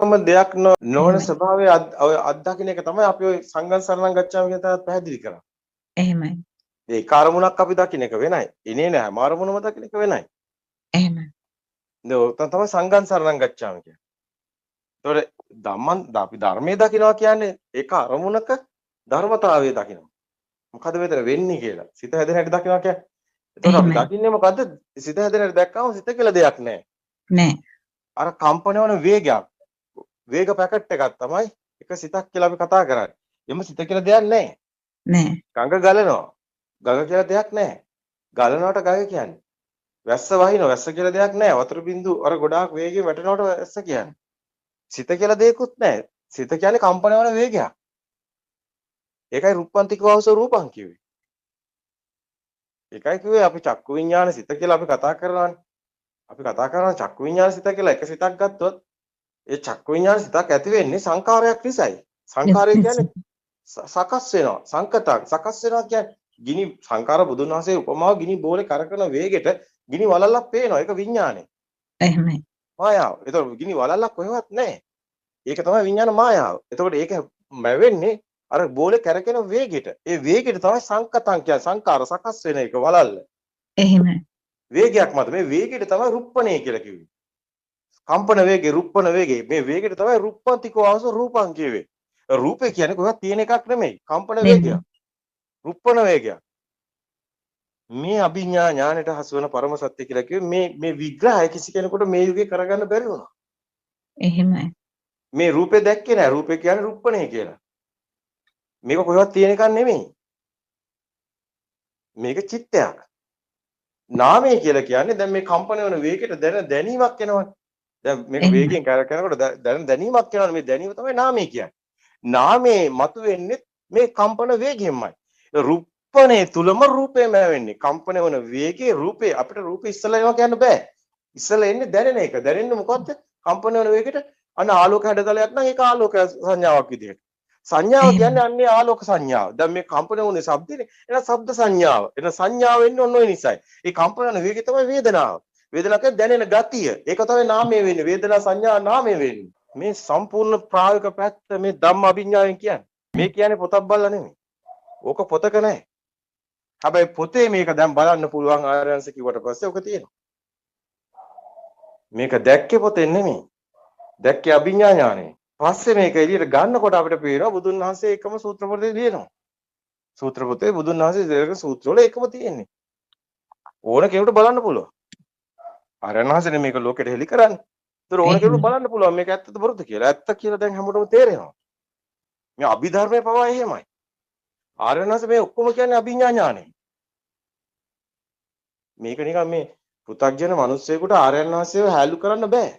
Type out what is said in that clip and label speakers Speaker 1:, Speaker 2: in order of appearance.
Speaker 1: දෙයක් නොවන
Speaker 2: එහෙමයි.
Speaker 1: ස්වභාවය අත්දකින්න එක තමයි අපි ওই සංඝං සරණං ගච්ඡාමි කියන තරත් පැහැදිලි කරන්නේ.
Speaker 2: එහෙමයි.
Speaker 1: ඒ කාර්මුණක් අපි දකින්න එක වෙනයි. ඉනේ නෑ මාරමුණම දකින්න එක වෙනයි.
Speaker 2: එහෙමයි.
Speaker 1: ඒක තමයි සංඝං සරණං ගච්ඡාමි කියන්නේ. ඒතකොට අපි ධර්මයේ දකින්නවා කියන්නේ ඒක අරමුණක ධර්මතාවය දකින්නවා. මොකද මෙතන වෙන්නේ කියලා. සිත හැදෙන හැටි දකින්නවා කියන්නේ. එතකොට අපි
Speaker 2: එහෙමයි.
Speaker 1: දකින්නේ මොකද්ද? සිත හැදෙන හැටි දැක්කම සිත කියලා දෙයක් නෑ.
Speaker 2: නෑ.
Speaker 1: අර කම්පන වන වේගයක්. වේග පැකට් එකක් තමයි එක සිතක් කියලා අපි කතා කරන්නේ. එම සිත කියලා දෙයක් නෑ.
Speaker 2: නෑ.
Speaker 1: ගඟ ගලනවා. ගඟ කියලා දෙයක් නෑ. ගලනවට ගඟ කියන්නේ. වැස්ස වහිනවා. වැස්ස කියලා දෙයක් නෑ. වතුර බින්දු අර ගොඩාක් වේගයෙන් වැටෙනවට වැස්ස කියන්නේ. සිත කියලා දෙයක්වත් නෑ. සිත කියන්නේ කම්පන වන වේගයක්. ඒකයි රුප්පන්තිකවස රූපං කිව්වේ. ඒකයි කිව්වේ අපි චක්කු විඤ්ඤාණ සිත කියලා අපි කතා කරනවානේ. අපි කතා කරනවා චක්කු විඤ්ඤාණ සිත කියලා එක සිතක් ගත්තොත් ඒ චක්කු විඤ්ඤාණ සිතක් ඇති වෙන්නේ සංකාරයක් නිසායි. සංකාරය කියන්නේ සකස් වෙනවා. සංකතක් සකස් වෙනවා කියන්නේ ගිනි සංකාර බුදුන් වහන්සේ උපමාව ගිනි බෝලේ කරකන වේගෙට ගිනි වලල්ලක් පේනවා. ඒක විඤ්ඤාණය.
Speaker 2: එහෙමයි.
Speaker 1: මායාව. ඒතකොට ගිනි වලල්ලක් කොහෙවත් නැහැ. ඒක තමයි විඤ්ඤාණ මායාව. එතකොට ඒක මැවෙන්නේ අර බෝලේ කරකින වේගෙට. ඒ වේගෙට තමයි සංකතං කියන්නේ සංකාර සකස් වෙන එක වලල්ල.
Speaker 2: එහෙමයි.
Speaker 1: වේගයක් මත මේ වේගෙට තමයි රුප්පණය කියලා කිව්වේ. කම්පන වේගේ රුප්පන වේගේ මේ වේගෙට තමයි රුප්පන්තිකෝ අවස රූපං කියවේ. රූපේ කියන්නේ කොහොමද තියෙන එකක් නෙමෙයි. කම්පන වේගයක්. රුප්පන වේගයක්. මේ අභිඥා ඥාණයට හසු වෙන පරම සත්‍ය කියලා කිව්වේ මේ විග්‍රහය කිසි කෙනෙකුට මේ යුගයේ කරගන්න බැරි වුණා.
Speaker 2: එහෙමයි.
Speaker 1: මේ රූපේ දැක්කේ නෑ. රූපේ කියන්නේ රුප්පණය කියලා. මේක කොහෙවත් තියෙන එකක් නෙමෙයි. මේක චිත්තයක්. නාමය කියලා කියන්නේ දැන් මේ කම්පන වෙන වේගයට දැනීමක් එනවනේ. දැන් මේක වේගයෙන් කරකනකොට දැනීමක් එනවනේ. මේ දැනීම තමයි නාමය කියන්නේ. නාමයේ මතුවෙන්නේ මේ කම්පන වේගයෙන්මයි. රුප්පණේ තුලම රූපේම වෙන්නේ. කම්පන වෙන වේගයේ රූපේ අපිට රූපේ ඉස්සලා එනවා කියන්න බෑ. ඉස්සලා එන්නේ දැනෙන එක. දැනෙන්නේ මොකද්ද? කම්පන වෙන වේගයට අන්න ආලෝක හැඩතලයක් නම් ඒක ආලෝක සංඥාවක් විදිහට. සංඥාව කියන්නේ අන්නේ ආලෝක සංඥාව. දැන් මේ කම්පන වුනේ ශබ්දනේ. එහෙනම් ශබ්ද සංඥාව. එහෙනම් සංඥාව වෙන්නේ ඔන්න ඔය නිසයි. ඒ කම්පන වෙන වේගය තමයි වේදනාව. වේදනාව කියන්නේ දැනෙන ගතිය. ඒක තමයි නාමය වෙන්නේ. වේදනා සංඥා නාමය වෙන්නේ. මේ සම්පූර්ණ ප්‍රායෝගික පැත්ත මේ ධම්ම අභිඥාවෙන් කියන්නේ. මේ කියන්නේ පොතක් බලලා නෙමෙයි. ඕක පොතක නැහැ. හැබැයි පොතේ මේක දැන් බලන්න පුළුවන් ආරයන්ස කිව්වට පස්සේ ඕක තියෙනවා. මේක දැක්කේ පොතෙන් නෙමෙයි. දැක්කේ අභිඥා ඥානෙ. පස්සේ මේක එළියට ගන්නකොට අපිට පේනවා බුදුන් වහන්සේ එකම සූත්‍ර පොතේ ලියනවා. සූත්‍ර පොතේ බුදුන් වහන්සේ දෙක සූත්‍රවල එකම තියෙන්නේ. ඕන කෙනෙකුට බලන්න පුළුවන්. ආරයන් වහන්සේනේ මේක ලෝකෙට හෙළි කරන්නේ. ඒතර ඕන කෙනෙකුට බලන්න පුළුවන් මේක ඇත්තද බොරුද කියලා. ඇත්ත කියලා දැන් හැමෝටම තේරෙනවා. මේ අභිධර්මයේ පවා එහෙමයි. ආරයන් වහන්සේ මේ ඔක්කොම කියන්නේ අභිඥා ඥානෙ. මේක නිකන් මේ පෘථග්ජන මිනිස්සෙකුට ආරයන් වහන්සේව හැලු කරන්න බෑ.